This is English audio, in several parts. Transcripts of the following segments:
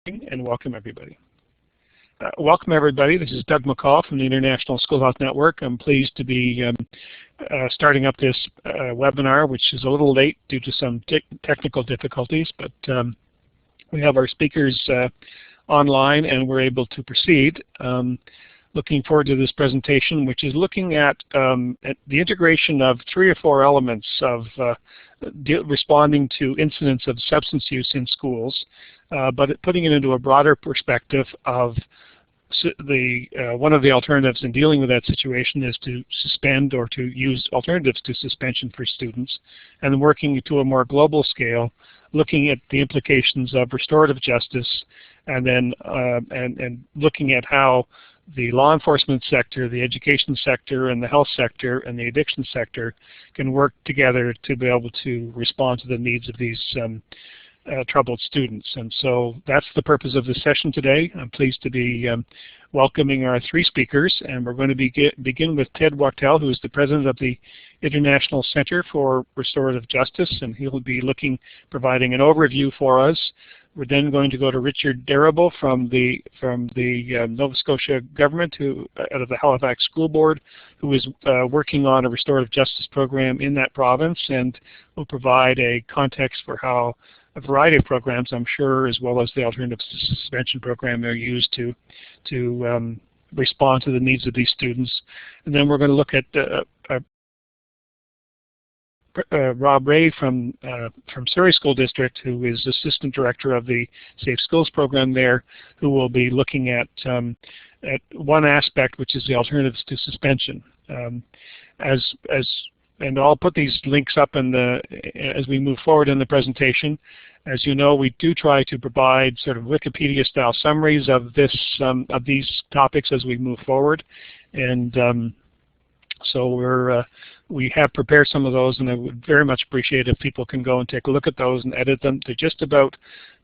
And welcome everybody. This is Doug McCall from the International School Health Network. I'm pleased to be starting up this webinar, which is a little late due to some technical difficulties, but we have our speakers online and we're able to proceed. Looking forward to this presentation, which is looking at the integration of 3 or 4 elements of responding to incidents of substance use in schools, but putting it into a broader perspective of one of the alternatives in dealing with that situation is to suspend or to use alternatives to suspension for students, and then working to a more global scale, looking at the implications of restorative justice, and then and looking at how the law enforcement sector, the education sector, and the health sector, and the addiction sector can work together to be able to respond to the needs of these troubled students. And so that's the purpose of this session today. I'm pleased to be welcoming our 3 speakers, and we're going to begin with Ted Wachtel, who is the president of the International Center for Restorative Justice, and he'll be providing an overview for us. We're then going to go to Richard Darrable from the Nova Scotia government, out of the Halifax School Board, who is working on a restorative justice program in that province, and will provide a context for how a variety of programs, I'm sure, as well as the alternatives to suspension program, are used to respond to the needs of these students. And then we're going to look at Rob Ray from Surrey School District, who is Assistant Director of the Safe Schools program there, who will be looking at one aspect, which is the alternatives to suspension. And I'll put these links up as we move forward in the presentation. As you know, we do try to provide sort of Wikipedia-style summaries of these topics as we move forward, and so we have prepared some of those, and I would very much appreciate if people can go and take a look at those and edit them. They're just about,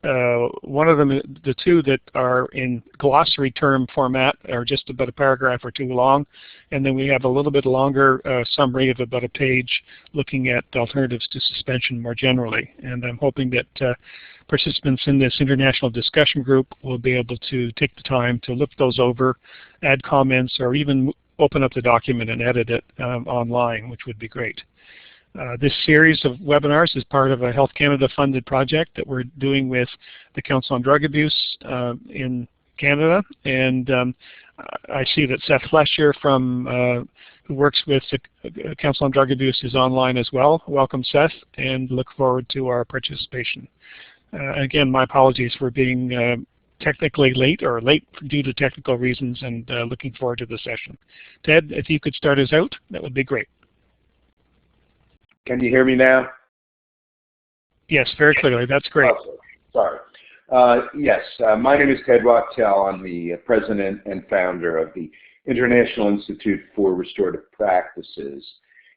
one of them, the 2 that are in glossary term format are just about a paragraph or 2 long, and then we have a little bit longer summary of about a page looking at alternatives to suspension more generally. And I'm hoping that participants in this international discussion group will be able to take the time to look those over, add comments, or even open up the document and edit it online, which would be great. This series of webinars is part of a Health Canada funded project that we're doing with the Council on Drug Abuse in Canada, and I see that Seth Flesher who works with the Council on Drug Abuse is online as well. Welcome, Seth, and look forward to our participation. Again, my apologies for being technically late due to technical reasons, and looking forward to the session. Ted, if you could start us out, that would be great. Can you hear me now? Yes, very clearly. That's great. Oh, sorry. Yes, my name is Ted Wachtel. I'm the president and founder of the International Institute for Restorative Practices.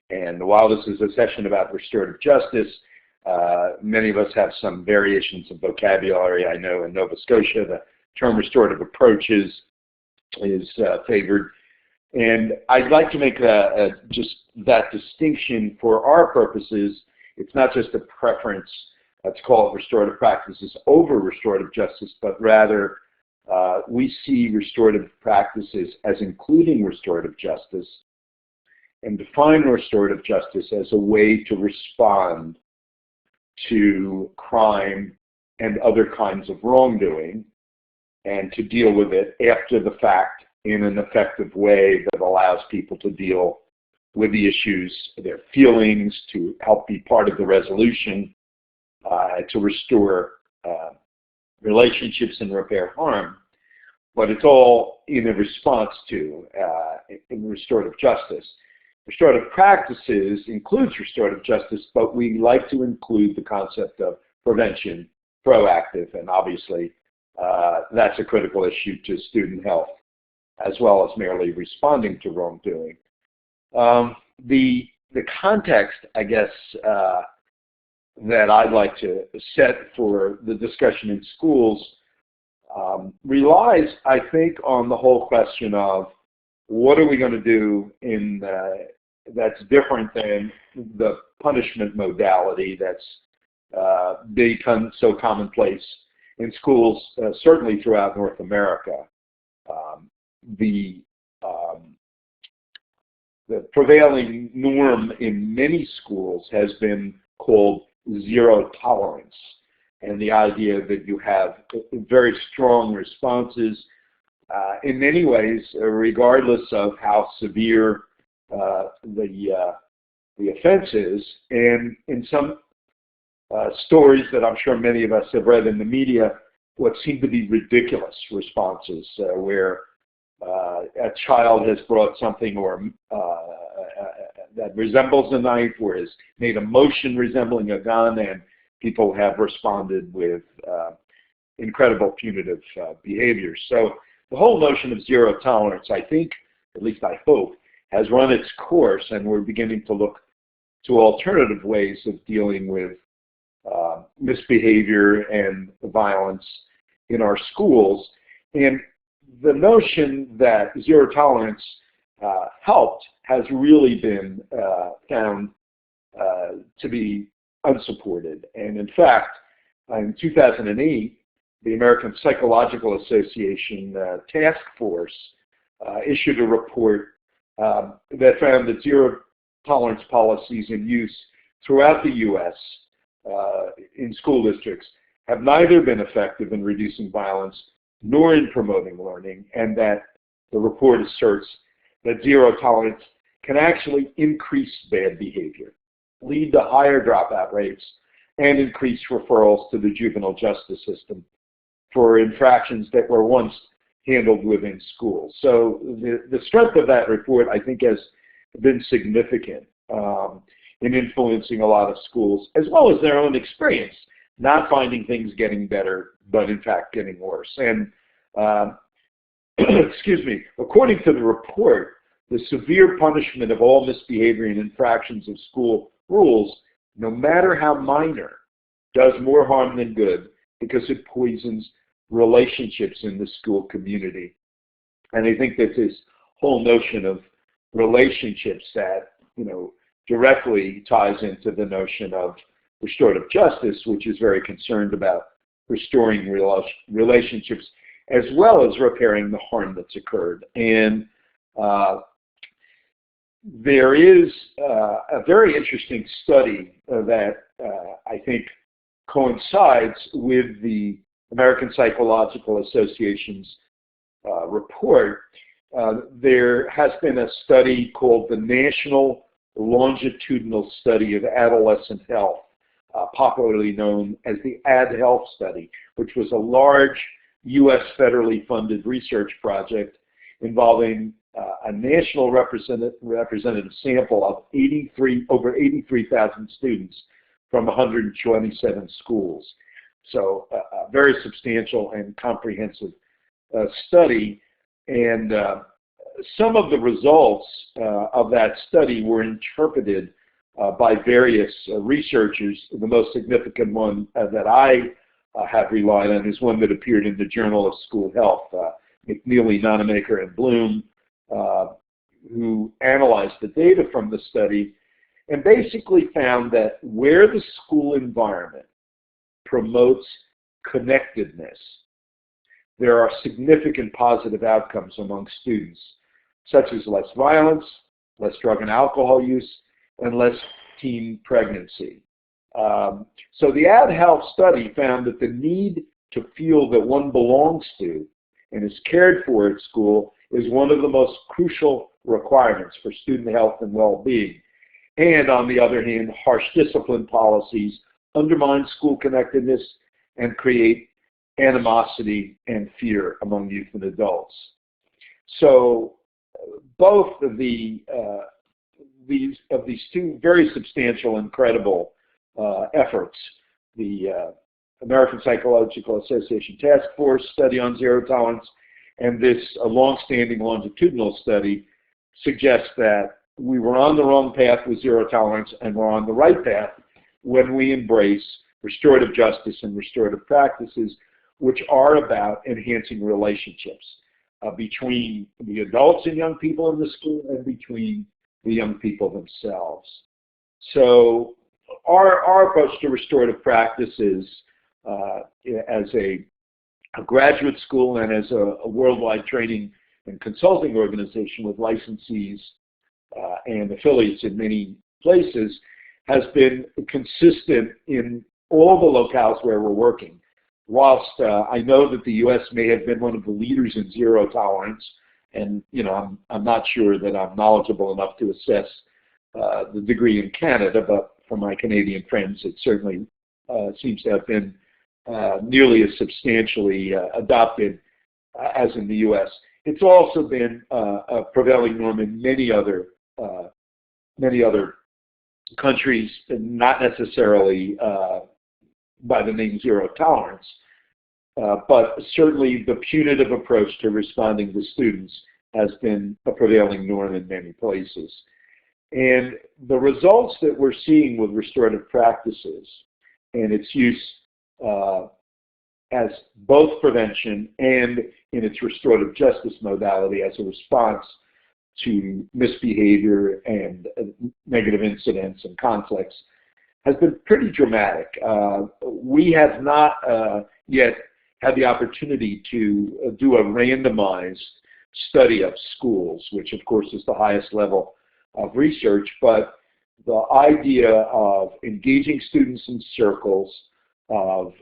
And while this is a session about restorative justice, many of us have some variations of vocabulary. I know in Nova Scotia the term restorative approaches is favored. And I'd like to make just that distinction for our purposes. It's not just a preference to call it restorative practices over restorative justice, but rather we see restorative practices as including restorative justice, and define restorative justice as a way to respond to crime and other kinds of wrongdoing, and to deal with it after the fact in an effective way that allows people to deal with the issues, their feelings, to help be part of the resolution, to restore relationships and repair harm. But it's all in a response to in restorative justice. Restorative practices includes restorative justice, but we like to include the concept of prevention, proactive, and obviously that's a critical issue to student health, as well as merely responding to wrongdoing. The context, I guess, that I'd like to set for the discussion in schools relies, I think, on the whole question of what are we going to do that's different than the punishment modality that's become so commonplace in schools, certainly throughout North America. Um, the the prevailing norm in many schools has been called zero tolerance, and the idea that you have very strong responses in many ways, regardless of how severe the offense is. And in some stories that I'm sure many of us have read in the media, what seem to be ridiculous responses where a child has brought something or that resembles a knife, or has made a motion resembling a gun, and people have responded with incredible punitive behaviors. So the whole notion of zero tolerance, I think, at least I hope, has run its course, and we're beginning to look to alternative ways of dealing with misbehavior and violence in our schools. And the notion that zero tolerance helped has really been found to be unsupported. And in fact, in 2008, the American Psychological Association task force issued a report that found that zero tolerance policies in use throughout the U.S. In school districts have neither been effective in reducing violence nor in promoting learning, and that the report asserts that zero tolerance can actually increase bad behavior, lead to higher dropout rates, and increase referrals to the juvenile justice system for infractions that were once handled within schools. So the strength of that report, I think, has been significant in influencing a lot of schools, as well as their own experience, not finding things getting better, but in fact getting worse. And excuse me, according to the report, the severe punishment of all misbehavior and infractions of school rules, no matter how minor, does more harm than good because it poisons relationships in the school community. And I think that this whole notion of relationships that, directly ties into the notion of restorative justice, which is very concerned about restoring relationships as well as repairing the harm that's occurred. And there is a very interesting study that I think coincides with the American Psychological Association's report. There has been a study called the National Longitudinal Study of Adolescent Health, popularly known as the AdHealth Study, which was a large U.S. federally funded research project involving a national representative sample of over 83,000 students from 127 schools. So a very substantial and comprehensive study. And some of the results of that study were interpreted by various researchers. The most significant one that I have relied on is one that appeared in the Journal of School Health. McNeely, Nonamaker, and Bloom, who analyzed the data from the study and basically found that where the school environment promotes connectedness, there are significant positive outcomes among students, such as less violence, less drug and alcohol use, and less teen pregnancy. So the AdHealth study found that the need to feel that one belongs to and is cared for at school is one of the most crucial requirements for student health and well-being. And on the other hand, harsh discipline policies undermine school connectedness and create animosity and fear among youth and adults. So both of these two very substantial and credible efforts, the American Psychological Association Task Force study on zero tolerance and this long-standing longitudinal study, suggests that we were on the wrong path with zero tolerance and we're on the right path when we embrace restorative justice and restorative practices, which are about enhancing relationships between the adults and young people in the school and between the young people themselves. So our approach to restorative practices as a a graduate school and as a worldwide training and consulting organization with licensees and affiliates in many places, has been consistent in all the locales where we're working. Whilst I know that the U.S. may have been one of the leaders in zero tolerance, and I'm not sure that I'm knowledgeable enough to assess the degree in Canada, but for my Canadian friends, it certainly seems to have been nearly as substantially adopted as in the U.S. It's also been a prevailing norm in many other countries, not necessarily by the name zero tolerance, but certainly the punitive approach to responding to students has been a prevailing norm in many places. And the results that we're seeing with restorative practices and its use as both prevention and in its restorative justice modality as a response to misbehavior and negative incidents and conflicts has been pretty dramatic. We have not yet had the opportunity to do a randomized study of schools, which of course is the highest level of research, but the idea of engaging students in circles, of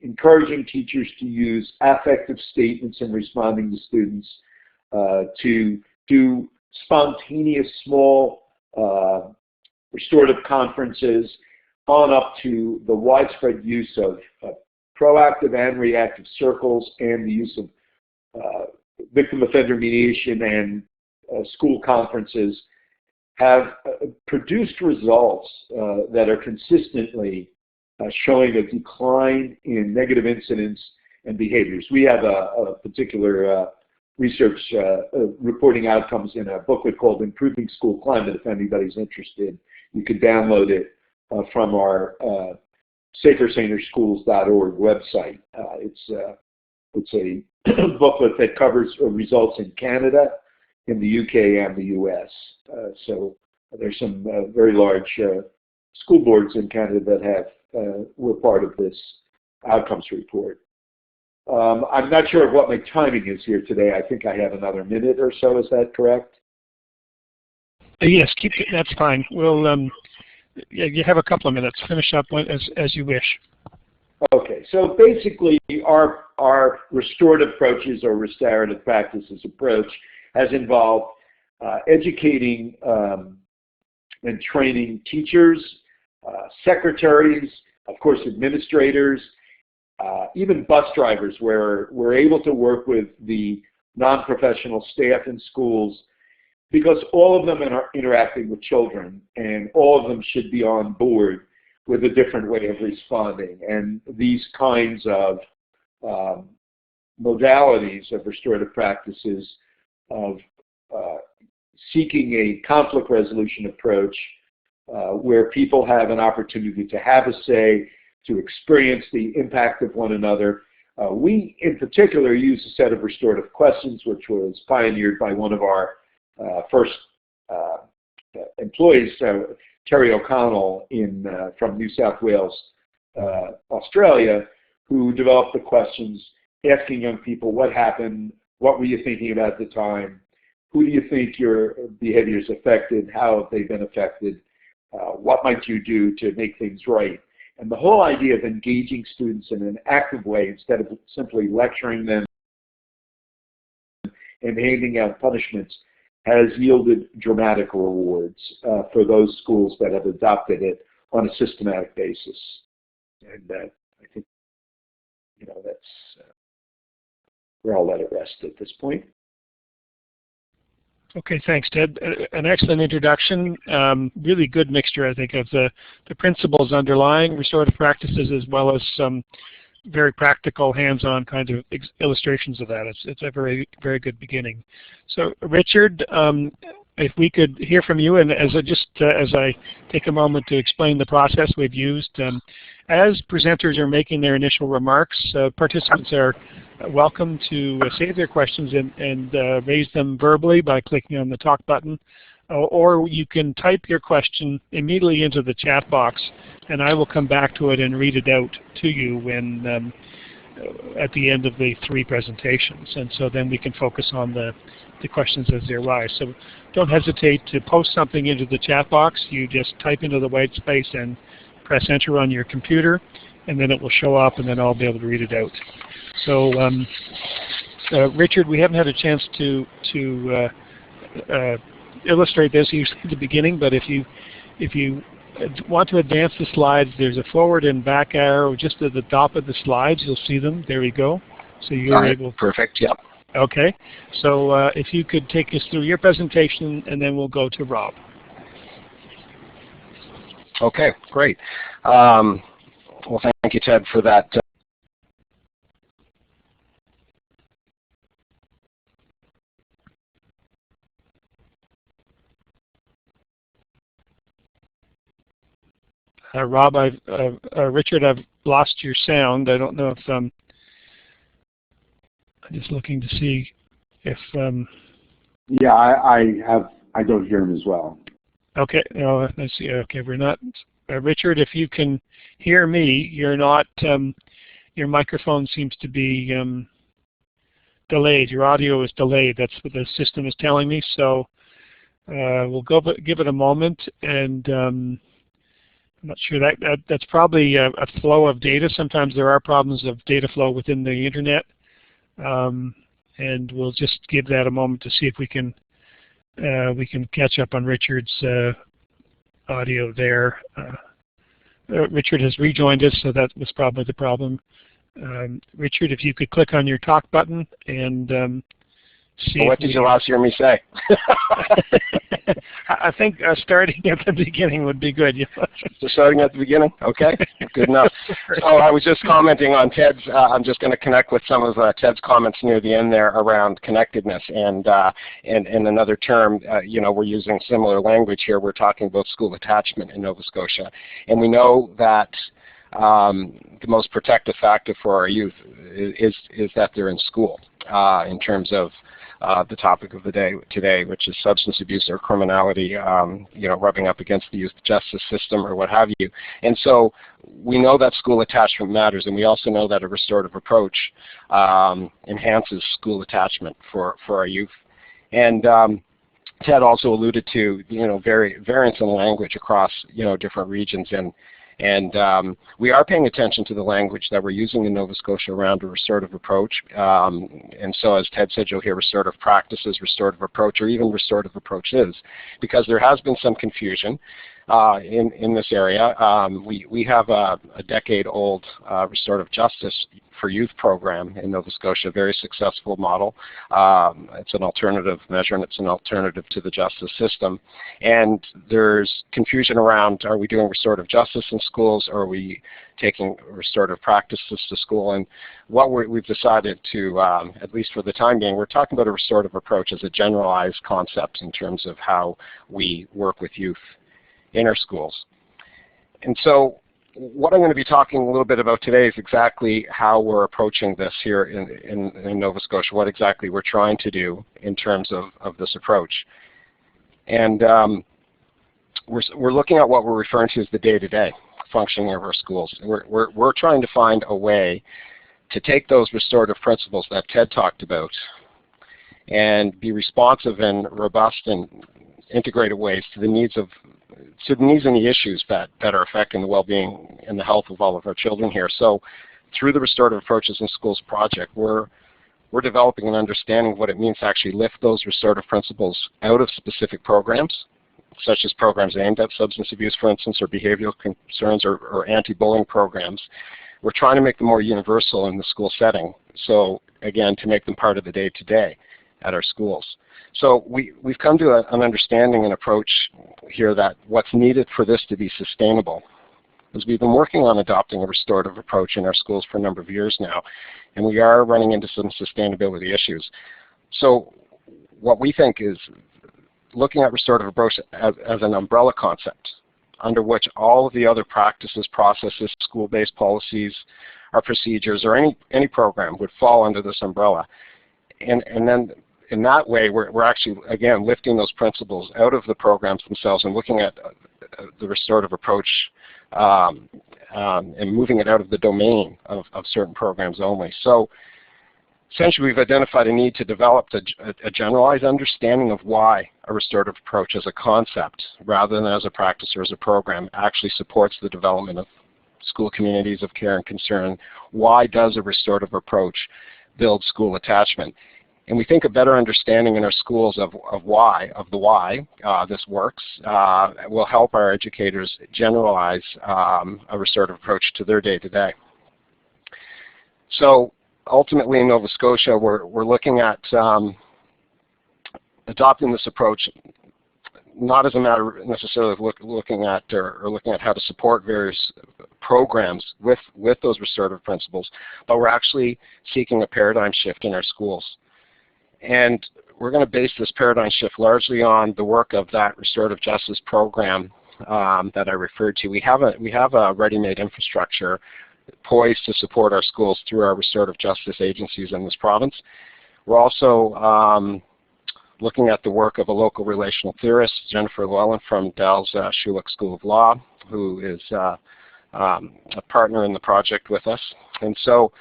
encouraging teachers to use affective statements in responding to students, to do spontaneous small restorative conferences, on up to the widespread use of proactive and reactive circles and the use of victim offender mediation and school conferences, have produced results that are consistently showing a decline in negative incidents and behaviors. We have a particular research reporting outcomes in a booklet called Improving School Climate. If anybody's interested, you can download it from our safersanerschools.org website. It's a booklet that covers results in Canada, in the UK, and the US. So there's some very large school boards in Canada that were part of this outcomes report. I'm not sure of what my timing is here today. I think I have another minute or so. Is that correct? Yes, that's fine. We'll you have a couple of minutes. Finish up as you wish. Okay, so basically our restorative approaches or restorative practices approach has involved educating and training teachers, secretaries, of course administrators, even bus drivers, where we're able to work with the non-professional staff in schools, because all of them are interacting with children and all of them should be on board with a different way of responding. And these kinds of modalities of restorative practices, of seeking a conflict resolution approach where people have an opportunity to have a say, to experience the impact of one another. We, in particular, use a set of restorative questions, which was pioneered by one of our first employees, Terry O'Connell from New South Wales, Australia, who developed the questions asking young people what happened, what were you thinking about at the time, who do you think your behaviors affected, how have they been affected, what might you do to make things right. And the whole idea of engaging students in an active way instead of simply lecturing them and handing out punishments has yielded dramatic rewards for those schools that have adopted it on a systematic basis. And I think, that's where I'll let it rest at this point. Okay, thanks, Ted. An excellent introduction. Really good mixture, I think, of the principles underlying restorative practices as well as some very practical, hands-on kind of illustrations of that. It's a very, very good beginning. So, Richard, if we could hear from you, and as I take a moment to explain the process we've used, as presenters are making their initial remarks, participants are welcome to save their questions and raise them verbally by clicking on the talk button, or you can type your question immediately into the chat box, and I will come back to it and read it out to you when at the end of the 3 presentations, and so then we can focus on the questions as they arise. So don't hesitate to post something into the chat box. You just type into the white space and press enter on your computer, and then it will show up, and then I'll be able to read it out. So Richard, we haven't had a chance to illustrate this usually at the beginning, but if you want to advance the slides, there's a forward and back arrow just at the top of the slides. You'll see them. There we go. So you're able. Perfect. Yep. Okay. So if you could take us through your presentation, and then we'll go to Rob. Okay. Great. Well, thank you, Ted, for that. Rob, Richard, I've lost your sound. I don't know if I'm just looking to see if. Yeah, I don't hear him as well. Okay, no, let's see. Okay, we're not. Richard, if you can hear me, you're not. Your microphone seems to be delayed. Your audio is delayed. That's what the system is telling me. So we'll give it a moment, and I'm not sure that's probably a flow of data. Sometimes there are problems of data flow within the internet, and we'll just give that a moment to see if we can catch up on Richard's audio there. Richard has rejoined us, so that was probably the problem. Richard, if you could click on your talk button and see. What did you last hear me say? I think starting at the beginning would be good. So starting at the beginning? Okay, good enough. So I was just commenting on Ted's, I'm just going to connect with some of Ted's comments near the end there around connectedness, and another term, we're using similar language here. We're talking about school attachment in Nova Scotia. And we know that the most protective factor for our youth is that they're in school in terms of the topic of the day today, which is substance abuse or criminality, rubbing up against the youth justice system or what have you. And so we know that school attachment matters, and we also know that a restorative approach enhances school attachment for our youth. And Ted also alluded to, variance in language across, different regions, and we are paying attention to the language that we're using in Nova Scotia around a restorative approach. And so as Ted said, you'll hear restorative practices, restorative approach, or even restorative approaches, because there has been some confusion in this area. We have a decade-old restorative justice for youth program in Nova Scotia, a very successful model. It's an alternative measure, and it's an alternative to the justice system. And there's confusion around, are we doing restorative justice in schools, or are we taking restorative practices to school? And what we've decided to, at least for the time being, we're talking about a restorative approach as a generalized concept in terms of how we work with youth in our schools. And so what I'm going to be talking a little bit about today is exactly how we're approaching this here in Nova Scotia, what exactly we're trying to do in terms of this approach. And we're looking at what we're referring to as the day-to-day functioning of our schools. We're trying to find a way to take those restorative principles that Ted talked about and be responsive and robust and integrated ways to the needs and the issues that are affecting the well-being and the health of all of our children here. So through the Restorative Approaches in Schools project, we're developing an understanding of what it means to actually lift those restorative principles out of specific programs, such as programs aimed at substance abuse, for instance, or behavioral concerns, or anti-bullying programs. We're trying to make them more universal in the school setting. So again, to make them part of the day-to-day at our schools. So we've come to an understanding and approach here that what's needed for this to be sustainable is we've been working on adopting a restorative approach in our schools for a number of years now, and we are running into some sustainability issues. So what we think is looking at restorative approach as an umbrella concept under which all of the other practices, processes, school-based policies, our procedures, or any program would fall under this umbrella. And then in that way, we're actually, again, lifting those principles out of the programs themselves and looking at the restorative approach and moving it out of the domain of certain programs only. So essentially, we've identified a need to develop a generalized understanding of why a restorative approach as a concept, rather than as a practice or as a program, actually supports the development of school communities of care and concern. Why does a restorative approach build school attachment? And we think a better understanding in our schools of the why this works will help our educators generalize a restorative approach to their day-to-day. So ultimately in Nova Scotia, we're looking at adopting this approach not as a matter necessarily of looking at how to support various programs with those restorative principles, but we're actually seeking a paradigm shift in our schools. And we're going to base this paradigm shift largely on the work of that restorative justice program that I referred to. We have a ready-made infrastructure poised to support our schools through our restorative justice agencies in this province. We're also looking at the work of a local relational theorist, Jennifer Llewellyn from Dal's Schulich School of Law, who is a partner in the project with us. And so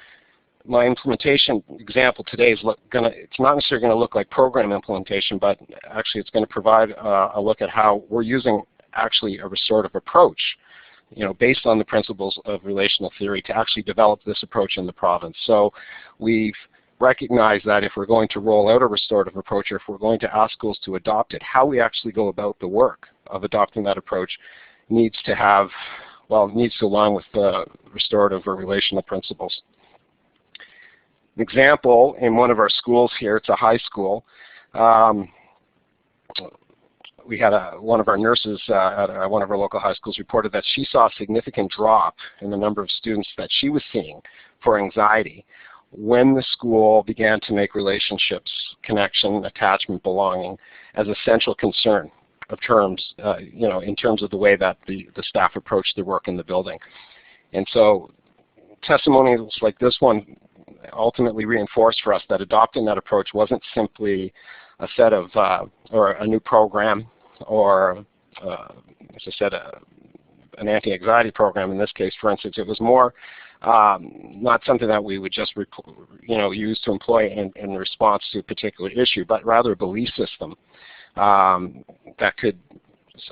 my implementation example today is it's not necessarily going to look like program implementation, but actually it's going to provide a look at how we're using actually a restorative approach, based on the principles of relational theory, to actually develop this approach in the province. So we've recognize that if we're going to roll out a restorative approach, or if we're going to ask schools to adopt it, how we actually go about the work of adopting that approach needs to align with the restorative or relational principles. An example in one of our schools here, it's a high school. We had one of our nurses at one of our local high schools reported that she saw a significant drop in the number of students that she was seeing for anxiety when the school began to make relationships, connection, attachment, belonging as a central concern of terms, in terms of the way that the staff approached their work in the building. And so testimonials like this one ultimately reinforced for us that adopting that approach wasn't simply a set of, or a new program, or, as I said, an anti-anxiety program in this case, for instance. It was more not something that we would just use to employ in response to a particular issue, but rather a belief system that could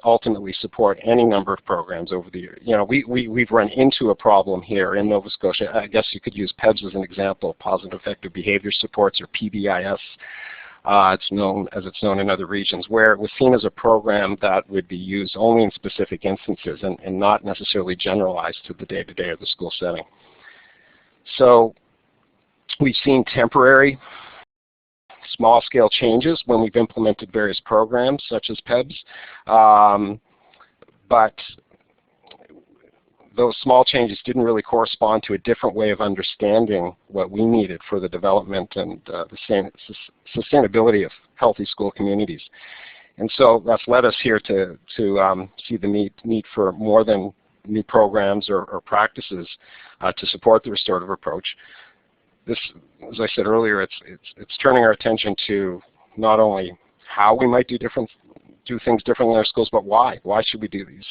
ultimately support any number of programs over the years. We've run into a problem here in Nova Scotia. I guess you could use PEBS as an example of positive effective behavior supports, or PBIS. It's known in other regions, where it was seen as a program that would be used only in specific instances and not necessarily generalized to the day-to-day of the school setting. So we've seen temporary small-scale changes when we've implemented various programs such as PEBS, but those small changes didn't really correspond to a different way of understanding what we needed for the development and the sustainability of healthy school communities. And so that's led us here to see the need for more than new programs or practices to support the restorative approach. This, as I said earlier, it's turning our attention to not only how we might do things differently in our schools, but why. Why should we do these?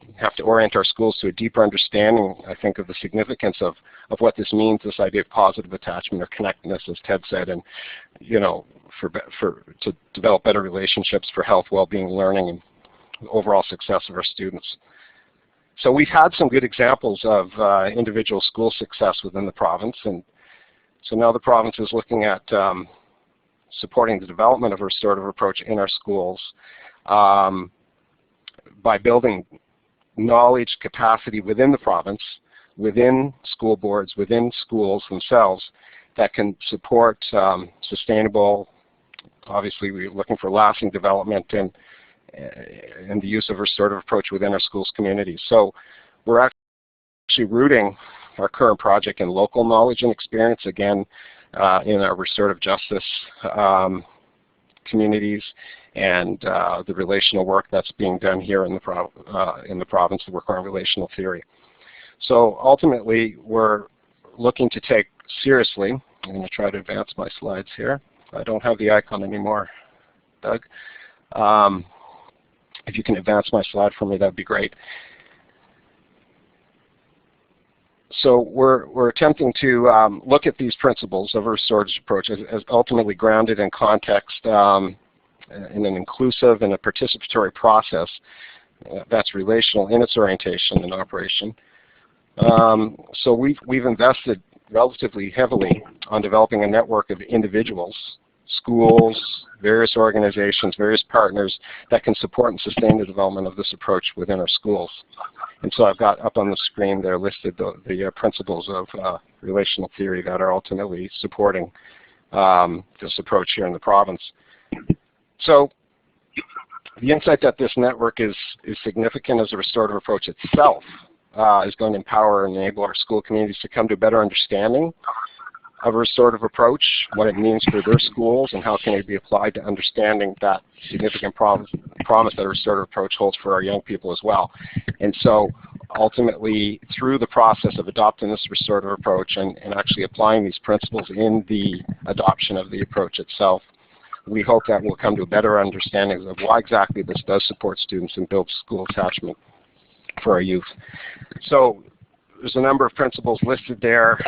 We have to orient our schools to a deeper understanding, I think, of the significance of what this means, this idea of positive attachment or connectedness, as Ted said, and to develop better relationships for health, well-being, learning, and overall success of our students. So we've had some good examples of individual school success within the province, and so now the province is looking at supporting the development of a restorative approach in our schools by building knowledge capacity within the province, within school boards, within schools themselves, that can support sustainable, obviously we're looking for lasting development and the use of a restorative approach within our schools communities. So we're actually rooting our current project in local knowledge and experience, again, in our restorative justice communities, and the relational work that's being done here in the province, the work on relational theory. So ultimately, we're looking to take seriously, I'm going to try to advance my slides here. I don't have the icon anymore, Doug. If you can advance my slide for me, that would be great. So we're attempting to look at these principles of a restorative approach as ultimately grounded in context, in an inclusive and a participatory process that's relational in its orientation and operation. So we've invested relatively heavily on developing a network of individuals, schools, various organizations, various partners that can support and sustain the development of this approach within our schools. And so I've got up on the screen there listed the principles of relational theory that are ultimately supporting this approach here in the province. So the insight that this network is significant as a restorative approach itself is going to empower and enable our school communities to come to a better understanding of a restorative approach, what it means for their schools, and how can it be applied to understanding that significant promise that a restorative approach holds for our young people as well. And so ultimately, through the process of adopting this restorative approach and actually applying these principles in the adoption of the approach itself, we hope that we'll come to a better understanding of why exactly this does support students and build school attachment for our youth. So there's a number of principles listed there.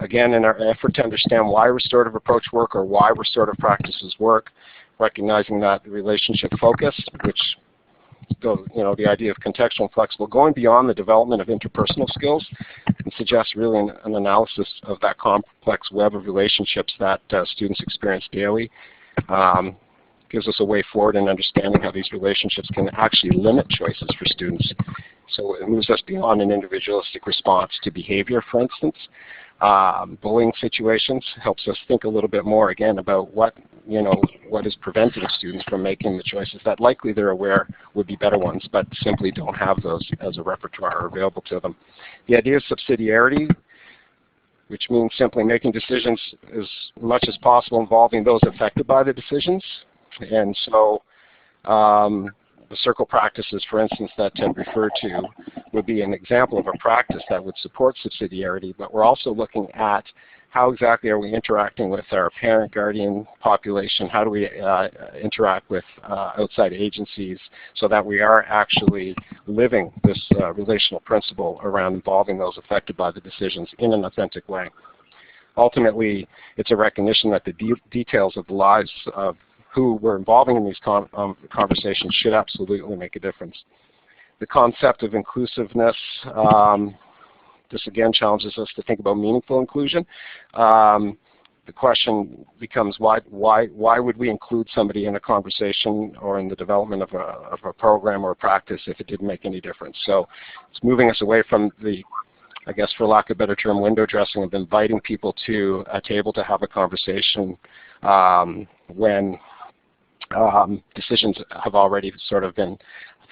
Again, in our effort to understand why restorative approach work or why restorative practices work, recognizing that the relationship focused, which the idea of contextual and flexible, going beyond the development of interpersonal skills, and suggests really an analysis of that complex web of relationships that students experience daily. Gives us a way forward in understanding how these relationships can actually limit choices for students. So it moves us beyond an individualistic response to behavior, for instance. Bullying situations helps us think a little bit more, again, about what is preventing students from making the choices that likely they're aware would be better ones, but simply don't have those as a repertoire available to them. The idea of subsidiarity, which means simply making decisions as much as possible involving those affected by the decisions. And so the circle practices, for instance, that Ted referred to would be an example of a practice that would support subsidiarity, but we're also looking at how exactly are we interacting with our parent guardian population, how do we interact with outside agencies so that we are actually living this relational principle around involving those affected by the decisions in an authentic way. Ultimately, it's a recognition that the details of the lives of who we're involving in these conversations should absolutely make a difference. The concept of inclusiveness, this again challenges us to think about meaningful inclusion. The question becomes why would we include somebody in a conversation or in the development of a program or a practice if it didn't make any difference? So it's moving us away from the, I guess for lack of a better term, window dressing of inviting people to a table to have a conversation when decisions have already sort of been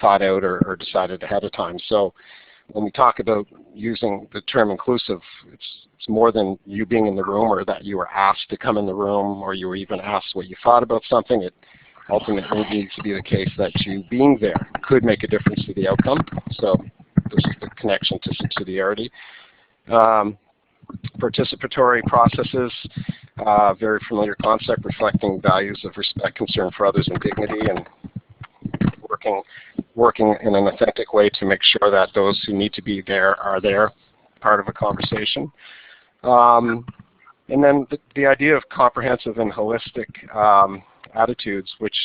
thought out or decided ahead of time. So when we talk about using the term inclusive, it's more than you being in the room or that you were asked to come in the room or you were even asked what you thought about something. It ultimately needs to be the case that you being there could make a difference to the outcome. So this is the connection to subsidiarity. Participatory processes, very familiar concept, reflecting values of respect, concern for others, and dignity, and working in an authentic way to make sure that those who need to be there are there, part of a conversation. And then the idea of comprehensive and holistic attitudes, which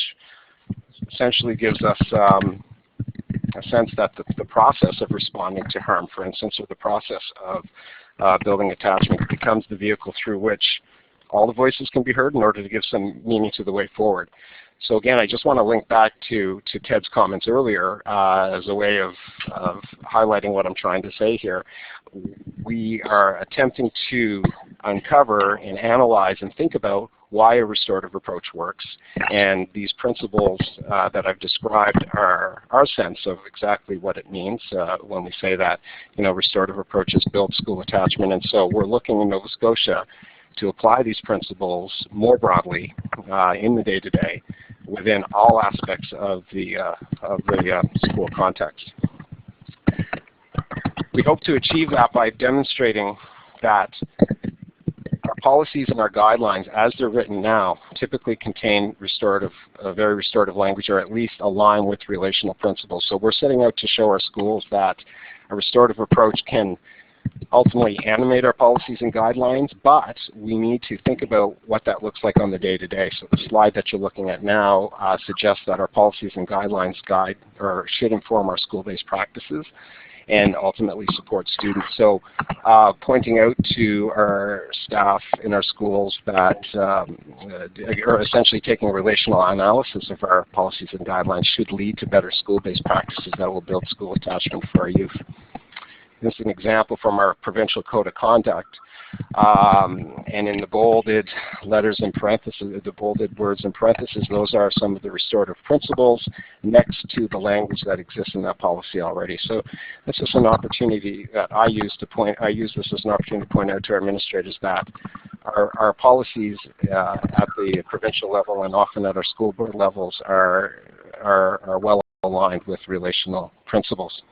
essentially gives us a sense that the process of responding to harm, for instance, or the process of building attachment becomes the vehicle through which all the voices can be heard in order to give some meaning to the way forward. So again, I just want to link back to Ted's comments earlier as a way of highlighting what I'm trying to say here. We are attempting to uncover and analyze and think about why a restorative approach works, and these principles that I've described are our sense of exactly what it means when we say that restorative approaches build school attachment. And so we're looking in Nova Scotia to apply these principles more broadly in the day-to-day within all aspects of the school context. We hope to achieve that by demonstrating that our policies and our guidelines, as they're written now, typically contain very restorative language, or at least align with relational principles. So we're setting out to show our schools that a restorative approach can ultimately animate our policies and guidelines, but we need to think about what that looks like on the day-to-day. So the slide that you're looking at now suggests that our policies and guidelines guide or should inform our school-based practices and ultimately support students. So pointing out to our staff in our schools that are essentially taking a relational analysis of our policies and guidelines should lead to better school-based practices that will build school attachment for our youth. This is an example from our provincial code of conduct. And in the bolded letters in parentheses, the bolded words in parentheses, those are some of the restorative principles next to the language that exists in that policy already. So this is an opportunity that I use this as an opportunity to point out to our administrators that our policies at the provincial level and often at our school board levels are well aligned with relational principles.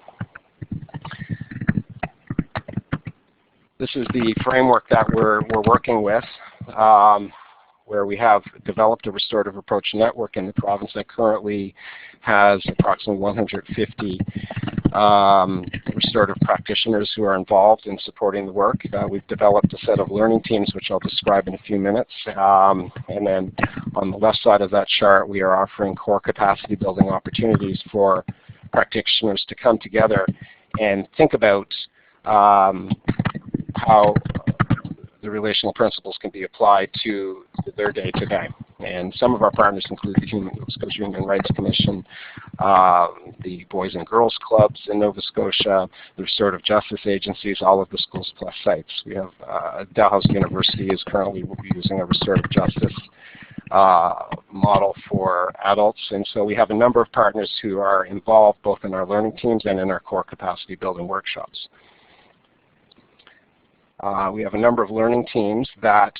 This is the framework that we're working with, where we have developed a restorative approach network in the province that currently has approximately 150 restorative practitioners who are involved in supporting the work. We've developed a set of learning teams, which I'll describe in a few minutes. And then on the left side of that chart, we are offering core capacity building opportunities for practitioners to come together and think about how the relational principles can be applied to their day-to-day. And some of our partners include the Nova Scotia Human Rights Commission, the Boys and Girls Clubs in Nova Scotia, the restorative justice agencies, all of the Schools Plus sites. We have Dalhousie University is currently using a restorative justice model for adults. And so we have a number of partners who are involved both in our learning teams and in our core capacity building workshops. We have a number of learning teams that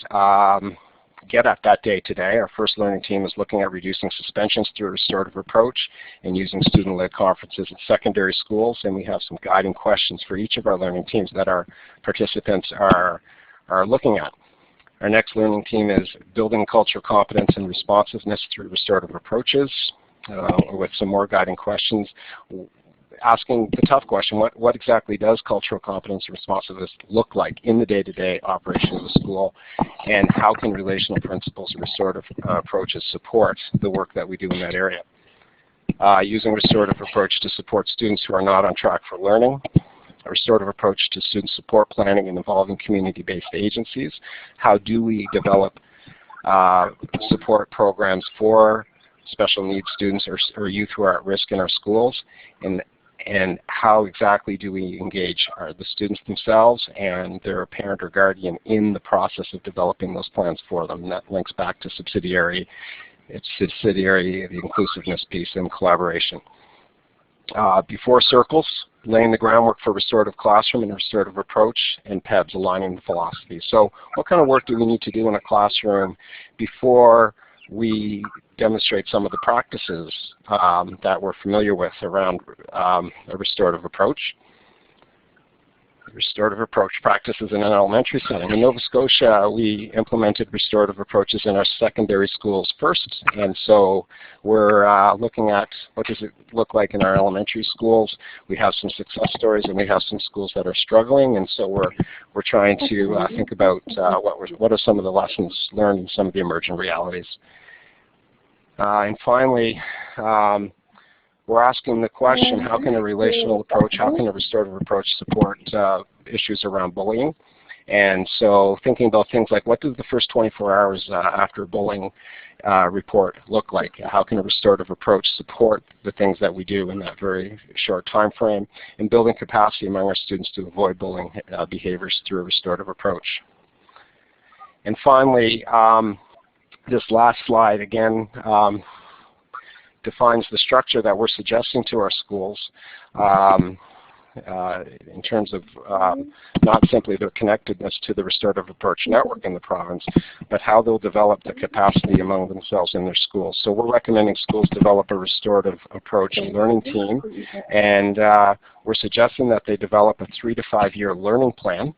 get at that day-to-day. Our first learning team is looking at reducing suspensions through a restorative approach and using student-led conferences in secondary schools. And we have some guiding questions for each of our learning teams that our participants are looking at. Our next learning team is building cultural competence and responsiveness through restorative approaches, with some more guiding questions. Asking the tough question, what exactly does cultural competence and responsiveness look like in the day-to-day operation of the school, and how can relational principles and restorative approaches support the work that we do in that area? Using restorative approach to support students who are not on track for learning, a restorative approach to student support planning and involving community-based agencies. How do we develop support programs for special needs students or youth who are at risk in our schools, and how exactly do we engage the students themselves and their parent or guardian in the process of developing those plans for them? And that links back to the inclusiveness piece, and collaboration. Before circles, laying the groundwork for restorative classroom and restorative approach, and PEBs, aligning the philosophy. So what kind of work do we need to do in a classroom before we demonstrate some of the practices that we're familiar with around a restorative approach? Restorative approach practices in an elementary setting. In Nova Scotia, we implemented restorative approaches in our secondary schools first, and so we're looking at what does it look like in our elementary schools. We have some success stories, and we have some schools that are struggling, and so we're trying to think about what are some of the lessons learned and some of the emerging realities. And finally, we're asking the question, how can a relational approach, how can a restorative approach support issues around bullying? And so thinking about things like, what do the first 24 hours after bullying report look like? How can a restorative approach support the things that we do in that very short time frame, and building capacity among our students to avoid bullying behaviors through a restorative approach? And finally, this last slide again defines the structure that we're suggesting to our schools in terms of not simply their connectedness to the restorative approach network in the province, but how they'll develop the capacity among themselves in their schools. So we're recommending schools develop a restorative approach learning team, and we're suggesting that they develop a 3 to 5 year learning plan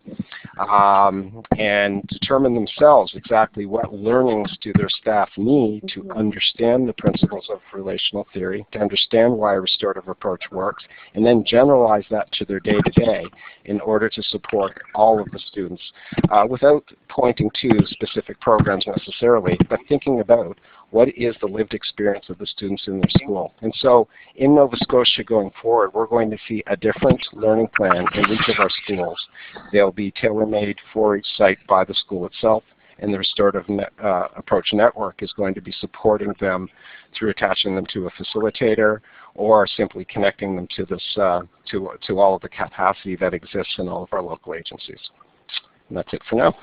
and determine themselves exactly what learnings do their staff need to understand the principles of relational theory, to understand why a restorative approach works, and then generalize that to their day-to-day in order to support all of the students without pointing to specific programs necessarily, but thinking about what is the lived experience of the students in their school. And so in Nova Scotia going forward, we're going to see a different learning plan in each of our schools. They'll be tailor-made for each site by the school itself, and the Restorative Approach Network is going to be supporting them through attaching them to a facilitator or simply connecting them to this to all of the capacity that exists in all of our local agencies. And that's it for now.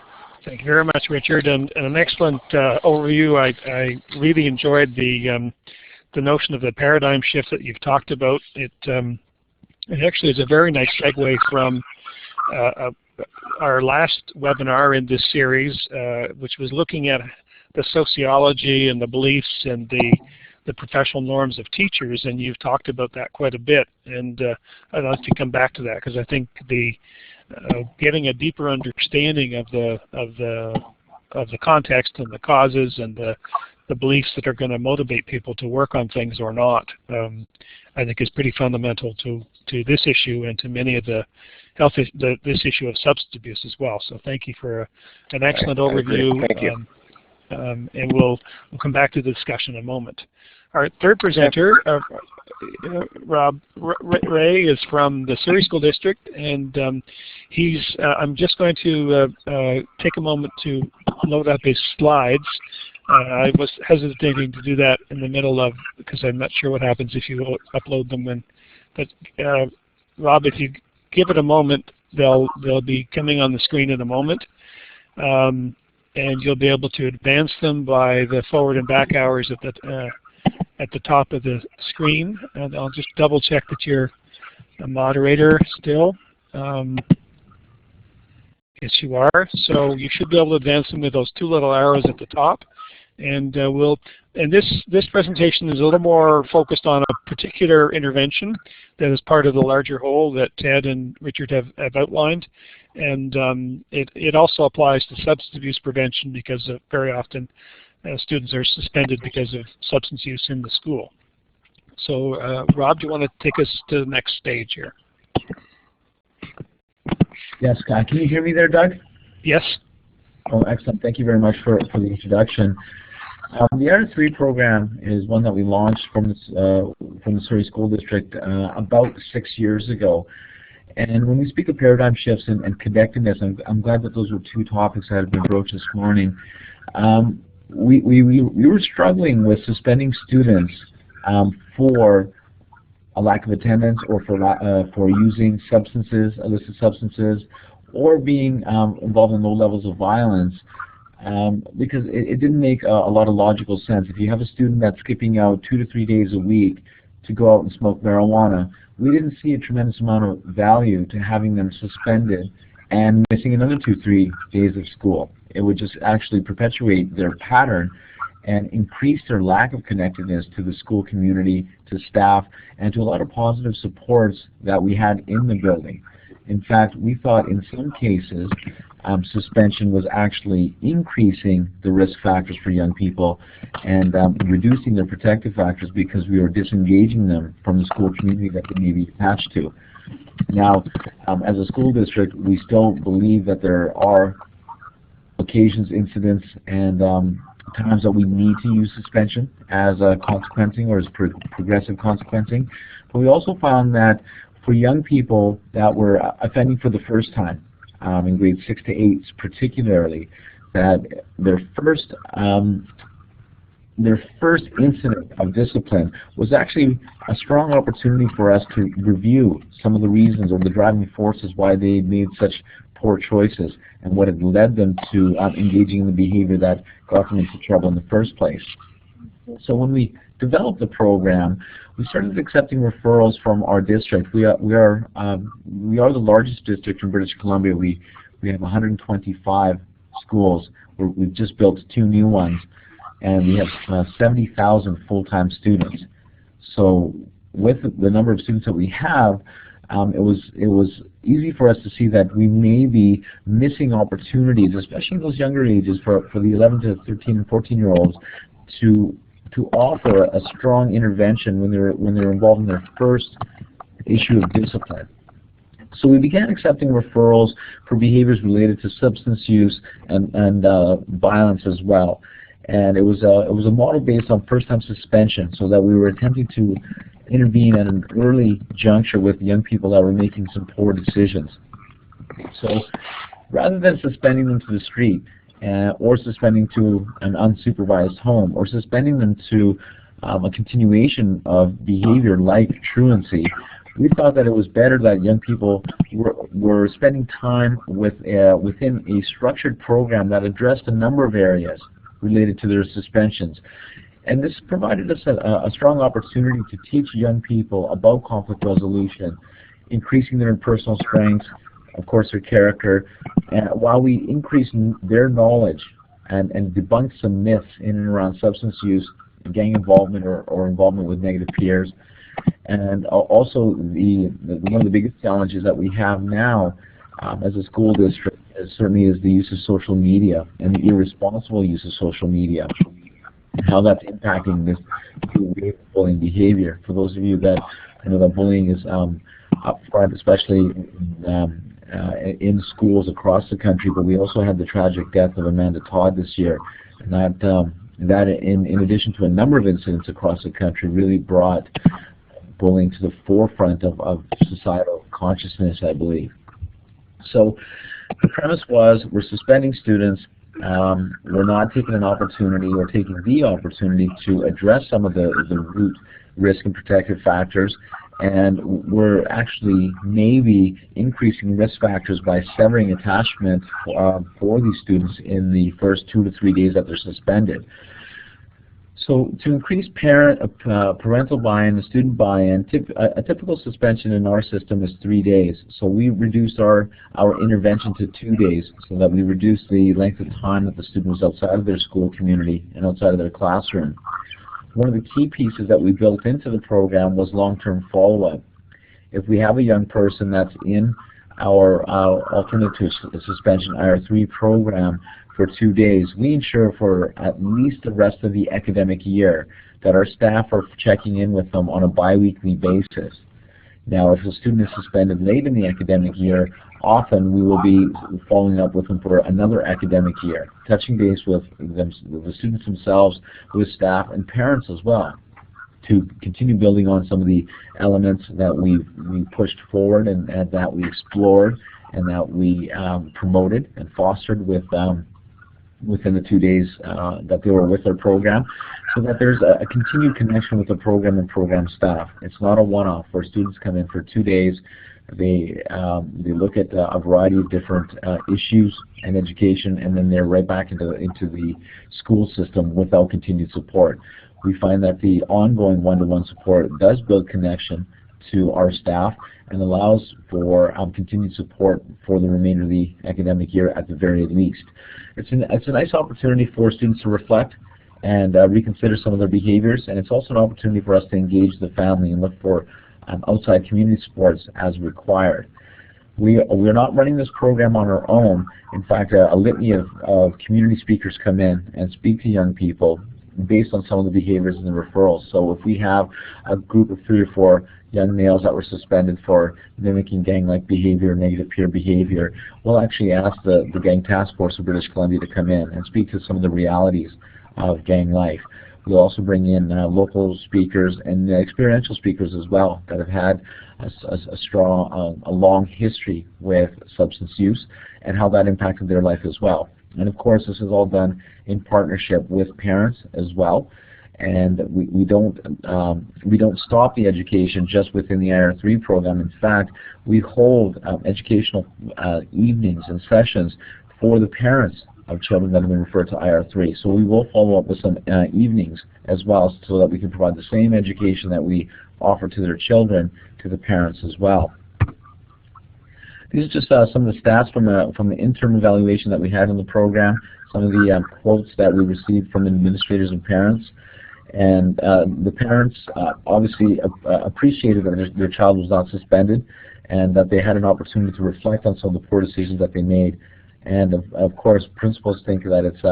Thank you very much, Richard, and an excellent overview. I really enjoyed the notion of the paradigm shift that you've talked about. It actually is a very nice segue from our last webinar in this series, which was looking at the sociology and the beliefs and the professional norms of teachers, and you've talked about that quite a bit. And I'd like to come back to that because I think getting a deeper understanding of the context and the causes and the beliefs that are going to motivate people to work on things or not, I think is pretty fundamental to this issue and to many of the this issue of substance abuse as well. So thank you for an excellent overview. Thank you. And we'll come back to the discussion in a moment. Our third presenter, Rob Ray, is from the Surrey School District, and I'm just going to take a moment to load up his slides. I was hesitating to do that in the middle of, because I'm not sure what happens if you upload them. But Rob, if you give it a moment, they'll be coming on the screen in a moment. And you'll be able to advance them by the forward and back arrows at the top of the screen. And I'll just double check that you're a moderator still. Yes, you are. So you should be able to advance them with those two little arrows at the top. And this presentation is a little more focused on a particular intervention that is part of the larger whole that Ted and Richard have outlined. And it also applies to substance abuse prevention because very often students are suspended because of substance use in the school. So Rob, do you want to take us to the next stage here? Yes, can you hear me there, Doug? Yes. Oh, excellent. Thank you very much for the introduction. The R3 program is one that we launched from the Surrey School District about 6 years ago. And when we speak of paradigm shifts and connectedness, I'm glad that those were two topics that have been broached this morning. We were struggling with suspending students for a lack of attendance or for using substances, illicit substances, or being involved in low levels of violence, because it didn't make a lot of logical sense. If you have a student that's skipping out 2 to 3 days a week to go out and smoke marijuana, we didn't see a tremendous amount of value to having them suspended and missing another 2-3 days of school. It would just actually perpetuate their pattern and increase their lack of connectedness to the school community, to staff, and to a lot of positive supports that we had in the building. In fact, we thought in some cases suspension was actually increasing the risk factors for young people and reducing their protective factors because we were disengaging them from the school community that they may be attached to. Now, as a school district, we still believe that there are occasions, incidents, and times that we need to use suspension as a consequencing or as progressive consequencing. But we also found that for young people that were offending for the first time, in grades 6 to 8 particularly, that their first incident of discipline was actually a strong opportunity for us to review some of the reasons or the driving forces why they made such poor choices and what had led them to engaging in the behavior that got them into trouble in the first place. So when we developed the program, we started accepting referrals from our district. We are the largest district in British Columbia. We have 125 schools. We've just built 2 new ones, and we have 70,000 full-time students. So with the number of students that we have, it was easy for us to see that we may be missing opportunities, especially in those younger ages, for the 11 to 13 and 14-year-olds to offer a strong intervention when they're involved in their first issue of discipline. So we began accepting referrals for behaviors related to substance use and violence as well. And it was a model based on first-time suspension, so that we were attempting to intervene at an early juncture with young people that were making some poor decisions. So rather than suspending them to the street or suspending to an unsupervised home or suspending them to a continuation of behavior like truancy, we thought that it was better that young people were spending time within a structured program that addressed a number of areas related to their suspensions. And this provided us a strong opportunity to teach young people about conflict resolution, increasing their personal strengths, of course their character, while we increase their knowledge and debunk some myths in and around substance use, gang involvement, or involvement with negative peers. And also one of the biggest challenges that we have now as a school district certainly is the use of social media and the irresponsible use of social media, and how that's impacting this bullying behavior. For those of you that know that bullying is up front, especially in schools across the country, but we also had the tragic death of Amanda Todd this year, and that in addition to a number of incidents across the country really brought bullying to the forefront of societal consciousness, I believe. So the premise was, we're suspending students, we're not taking an opportunity or taking the opportunity to address some of the root risk and protective factors, and we're actually maybe increasing risk factors by severing attachment for these students in the first 2 to 3 days that they're suspended. So to increase parental buy-in and student buy-in, a typical suspension in our system is 3 days. So we reduced our intervention to 2 days, so that we reduced the length of time that the student was outside of their school community and outside of their classroom. One of the key pieces that we built into the program was long-term follow-up. If we have a young person that's in our alternative suspension IR3 program for 2 days, we ensure for at least the rest of the academic year that our staff are checking in with them on a bi-weekly basis. Now, if a student is suspended late in the academic year, often we will be following up with them for another academic year, touching base with the students themselves, with staff and parents as well, to continue building on some of the elements that we pushed forward and that we explored and that we promoted and fostered within the 2 days that they were with our program, so that there's a continued connection with the program and program staff. It's not a one-off where students come in for 2 days, they look at a variety of different issues and education, and then they're right back into the school system without continued support. We find that the ongoing one-to-one support does build connection to our staff and allows for continued support for the remainder of the academic year at the very least. It's a nice opportunity for students to reflect and reconsider some of their behaviors, and it's also an opportunity for us to engage the family and look for outside community supports as required. We're not running this program on our own. In fact, a litany of community speakers come in and speak to young people based on some of the behaviors and the referrals. So if we have a group of 3 or 4 young males that were suspended for mimicking gang-like behavior, negative peer behavior, we'll actually ask the Gang Task Force of British Columbia to come in and speak to some of the realities of gang life. We'll also bring in local speakers and experiential speakers as well that have had a long history with substance use and how that impacted their life as well. And of course, this is all done in partnership with parents as well. And we don't stop the education just within the IR3 program. In fact, we hold educational evenings and sessions for the parents of children that have been referred to IR3. So we will follow up with some evenings as well, so that we can provide the same education that we offer to their children to the parents as well. These are just some of the stats from the interim evaluation that we had in the program, some of the quotes that we received from administrators and parents. And the parents obviously appreciated that their child was not suspended, and that they had an opportunity to reflect on some of the poor decisions that they made. And of course, principals think that it's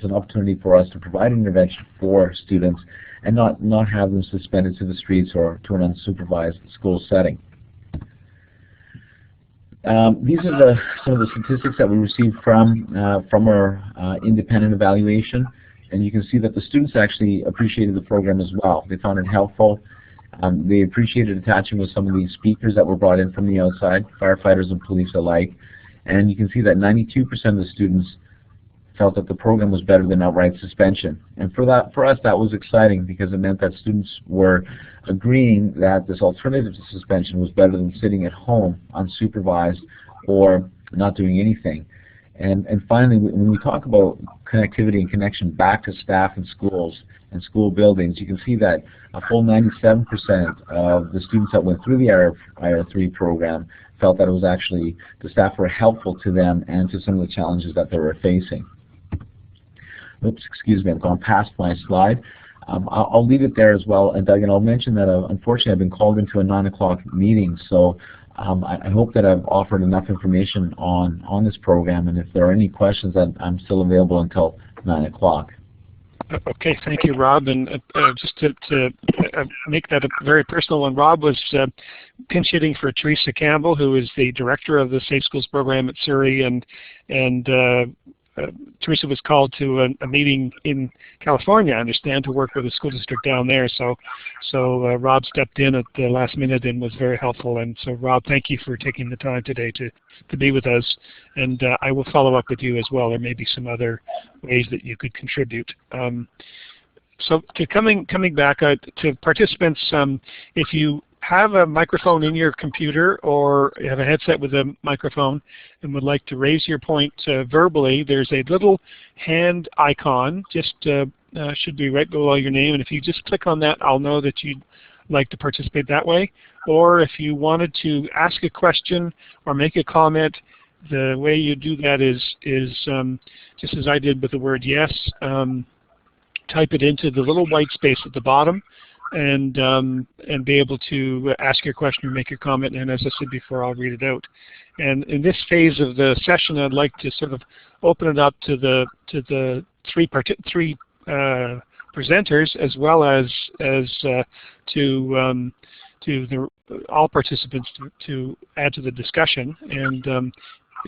an opportunity for us to provide intervention for students and not have them suspended to the streets or to an unsupervised school setting. These are some of the statistics that we received from our independent evaluation, and you can see that the students actually appreciated the program as well. They found it helpful. They appreciated attaching with some of these speakers that were brought in from the outside, firefighters and police alike. And you can see that 92% of the students felt that the program was better than outright suspension. And for us, that was exciting because it meant that students were agreeing that this alternative to suspension was better than sitting at home unsupervised or not doing anything. And finally, when we talk about connectivity and connection back to staff and schools and school buildings, you can see that a full 97% of the students that went through the IR3 program felt that it was actually, the staff were helpful to them and to some of the challenges that they were facing. Oops, excuse me, I've gone past my slide. I'll leave it there as well, and Doug, and I'll mention that unfortunately I've been called into a 9 o'clock meeting, so I hope that I've offered enough information on this program, and if there are any questions, I'm still available until 9 o'clock. Okay, thank you, Rob. And just to make that a very personal one, Rob was pinch hitting for Teresa Campbell, who is the director of the Safe Schools program at Surrey, and Teresa was called to a meeting in California, I understand, to work with the school district down there. So Rob stepped in at the last minute and was very helpful. And so, Rob, thank you for taking the time today to be with us. And I will follow up with you as well. There may be some other ways that you could contribute. So coming back to participants, if you have a microphone in your computer or you have a headset with a microphone and would like to raise your point verbally, there's a little hand icon, just should be right below your name, and if you just click on that, I'll know that you'd like to participate that way. Or if you wanted to ask a question or make a comment, the way you do that is just as I did with the word yes, type it into the little white space at the bottom, and be able to ask your question or make your comment, and as I said before, I'll read it out. And in this phase of the session, I'd like to sort of open it up to the three presenters, as well as to all participants to add to the discussion. And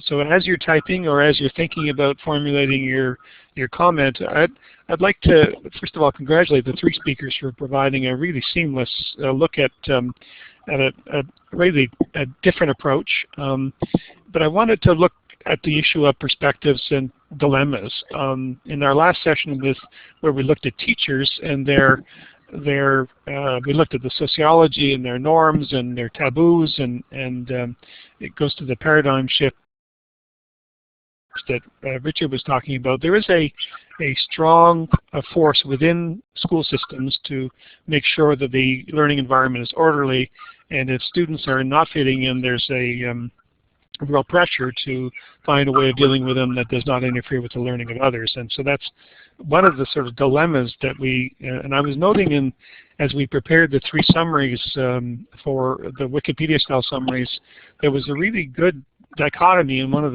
so as you're typing or as you're thinking about formulating your comment, I'd like to first of all congratulate the three speakers for providing a really seamless look at a really different approach. But I wanted to look at the issue of perspectives and dilemmas. In our last session where we looked at teachers and we looked at the sociology and their norms and their taboos, and it goes to the paradigm shift that Richard was talking about. There is a strong force within school systems to make sure that the learning environment is orderly, and if students are not fitting in, there's a real pressure to find a way of dealing with them that does not interfere with the learning of others. And so that's one of the sort of dilemmas that and I was noting as we prepared the three summaries for the Wikipedia style summaries, there was a really good dichotomy in one of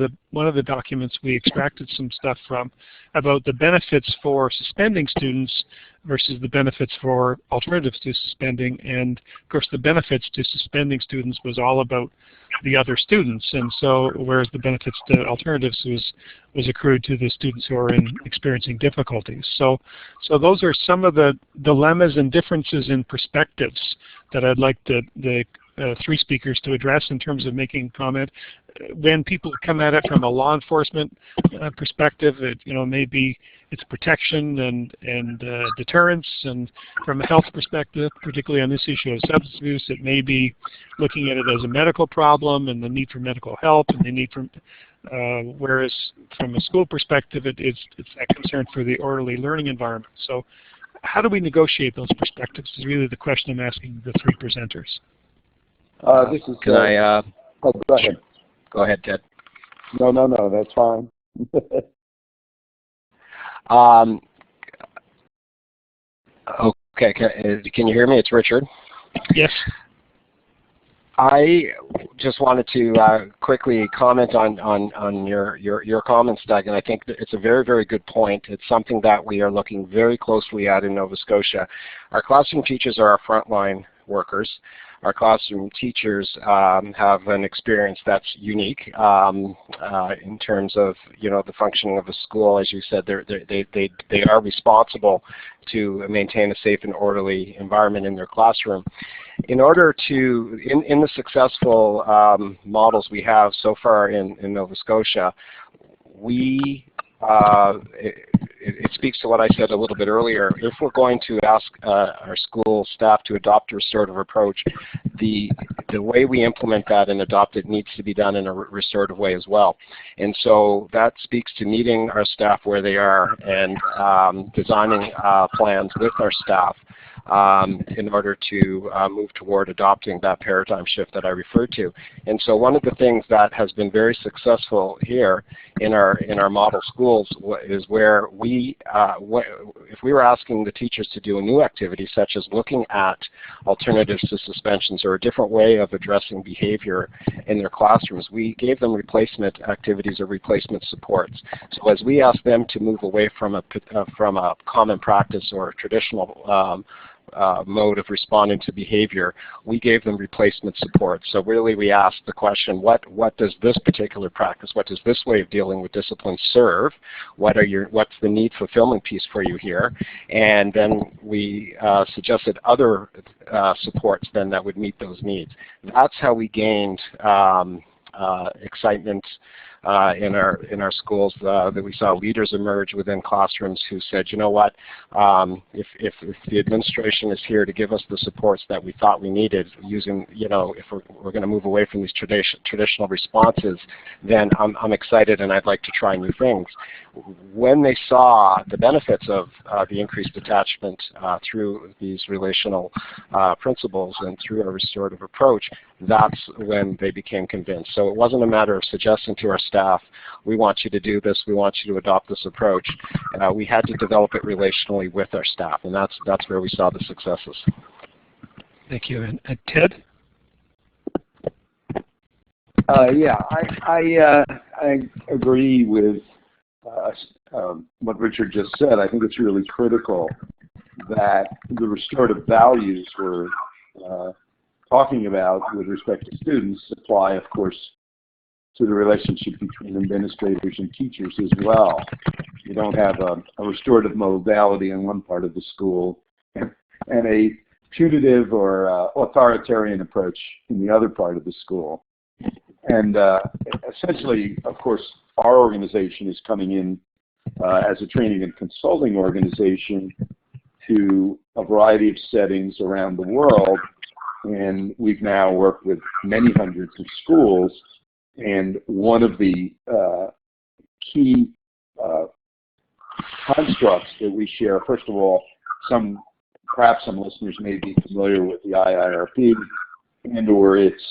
the documents we extracted some stuff from about the benefits for suspending students versus the benefits for alternatives to suspending. And of course the benefits to suspending students was all about the other students, and so whereas the benefits to alternatives was accrued to the students who are experiencing difficulties. So those are some of the dilemmas and differences in perspectives that I'd like the three speakers to address in terms of making comment. When people come at it from a law enforcement perspective, maybe it's protection and deterrence, and from a health perspective, particularly on this issue of substance abuse, it may be looking at it as a medical problem and the need for medical help and the need for, whereas from a school perspective, it's that concern for the orderly learning environment. So how do we negotiate those perspectives is really the question I'm asking the three presenters. This is. Can I? Oh, go ahead. Go ahead, Ted. No, that's fine. Okay, can you hear me? It's Richard. Yes. I just wanted to quickly comment on your comments, Doug, and I think that it's a very, very good point. It's something that we are looking very closely at in Nova Scotia. Our classroom teachers are our frontline workers. Our classroom teachers have an experience that's unique in terms of, you know, the functioning of a school. As you said, they are responsible to maintain a safe and orderly environment in their classroom. In order to, in the successful models we have so far in Nova Scotia, it speaks to what I said a little bit earlier. If we're going to ask our school staff to adopt a restorative approach, the way we implement that and adopt it needs to be done in a restorative way as well. And so that speaks to meeting our staff where they are and designing plans with our staff in order to move toward adopting that paradigm shift that I referred to. And so one of the things that has been very successful here in our model schools is where if we were asking the teachers to do a new activity, such as looking at alternatives to suspensions or a different way of addressing behavior in their classrooms, we gave them replacement activities or replacement supports. So as we asked them to move away from a common practice or a traditional mode of responding to behavior, we gave them replacement support. So really we asked the question, what does this particular practice, what does this way of dealing with discipline serve? What's the need fulfillment piece for you here? And then we suggested other supports then that would meet those needs. That's how we gained excitement in our schools, that we saw leaders emerge within classrooms who said, you know what, if the administration is here to give us the supports that we thought we needed, using, you know, if we're going to move away from these traditional responses, then I'm excited and I'd like to try new things. When they saw the benefits of the increased attachment through these relational principles and through a restorative approach, that's when they became convinced. So it wasn't a matter of suggesting to our staff, we want you to do this, we want you to adopt this approach. We had to develop it relationally with our staff, and that's where we saw the successes. Thank you. And Ted? Yeah, I agree with what Richard just said. I think it's really critical that the restorative values we're talking about with respect to students apply, of course, to the relationship between administrators and teachers as well. You don't have a restorative modality in one part of the school and a punitive or authoritarian approach in the other part of the school. And essentially, of course, our organization is coming in as a training and consulting organization to a variety of settings around the world. And we've now worked with many hundreds of schools. And one of the key constructs that we share, first of all, perhaps some listeners may be familiar with the IIRP and or its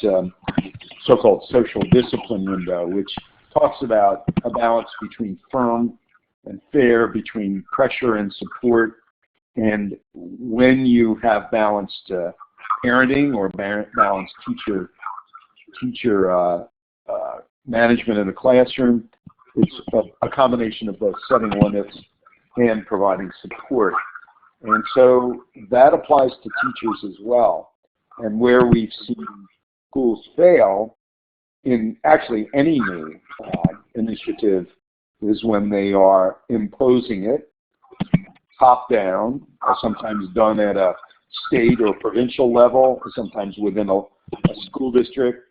so-called social discipline window, which talks about a balance between firm and fair, between pressure and support. And when you have balanced parenting or balanced teacher management in the classroom, it's a combination of both setting limits and providing support. And so that applies to teachers as well. And where we've seen schools fail in actually any new initiative is when they are imposing it top down, sometimes done at a state or provincial level, sometimes within a school district,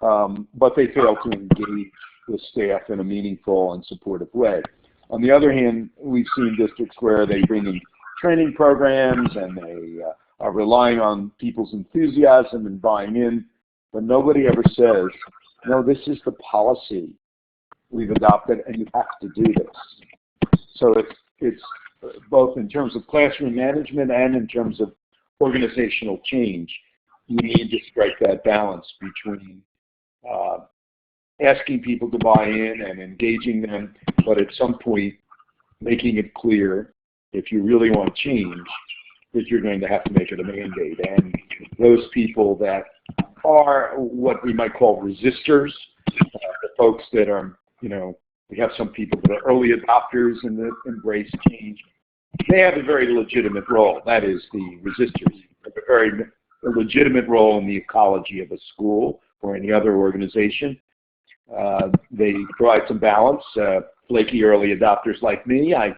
but they fail to engage with staff in a meaningful and supportive way. On the other hand, we've seen districts where they bring in training programs and they are relying on people's enthusiasm and buying in, but nobody ever says, no, this is the policy we've adopted and you have to do this. So it's both in terms of classroom management and in terms of organizational change. You need to strike that balance between asking people to buy in and engaging them, but at some point making it clear, if you really want change, that you're going to have to make it a mandate. And those people that are what we might call resistors, the folks that are, we have some people that are early adopters and that embrace change. They have a very legitimate role. That is, the resistors have a very legitimate role in the ecology of a school or any other organization. They provide some balance. Flaky early adopters like me, I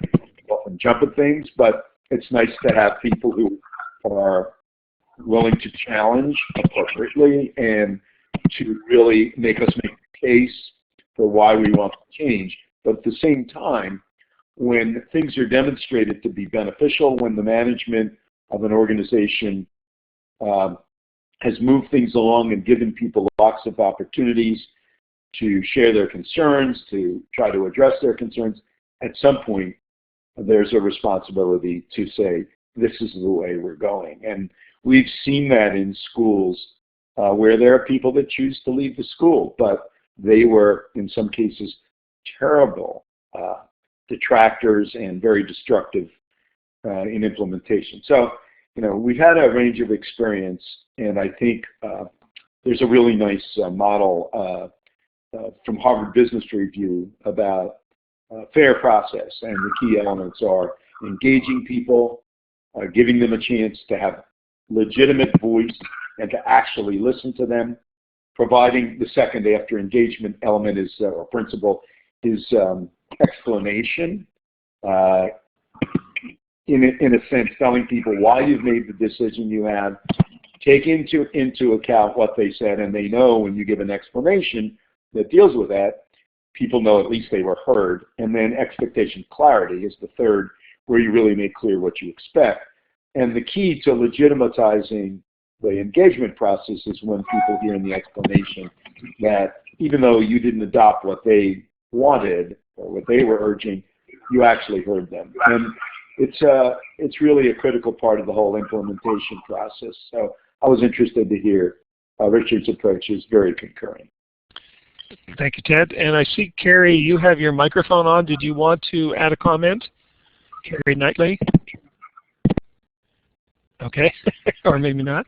often jump at things, but it's nice to have people who are willing to challenge appropriately and to really make us make a case for why we want to change. But at the same time, when things are demonstrated to be beneficial, when the management of an organization has moved things along and given people lots of opportunities to share their concerns, to try to address their concerns, at some point there's a responsibility to say, this is the way we're going. And we've seen that in schools where there are people that choose to leave the school, but they were, in some cases, terrible detractors and very destructive in implementation. So, we've had a range of experience, and I think there's a really nice model from Harvard Business Review about fair process, and the key elements are engaging people, giving them a chance to have legitimate voice and to actually listen to them, providing the second after engagement element is, or principle, is explanation, in a sense telling people why you've made the decision you have, take into account what they said, and they know when you give an explanation that deals with that, people know at least they were heard. And then expectation clarity is the third, where you really make clear what you expect. And the key to legitimatizing the engagement process is when people hear in the explanation that even though you didn't adopt what they wanted or what they were urging, you actually heard them. And it's really a critical part of the whole implementation process. So I was interested to hear Richard's approach is very concurrent. Thank you, Ted. And I see, Carrie, you have your microphone on. Did you want to add a comment? Carrie Knightley? Okay, or maybe not.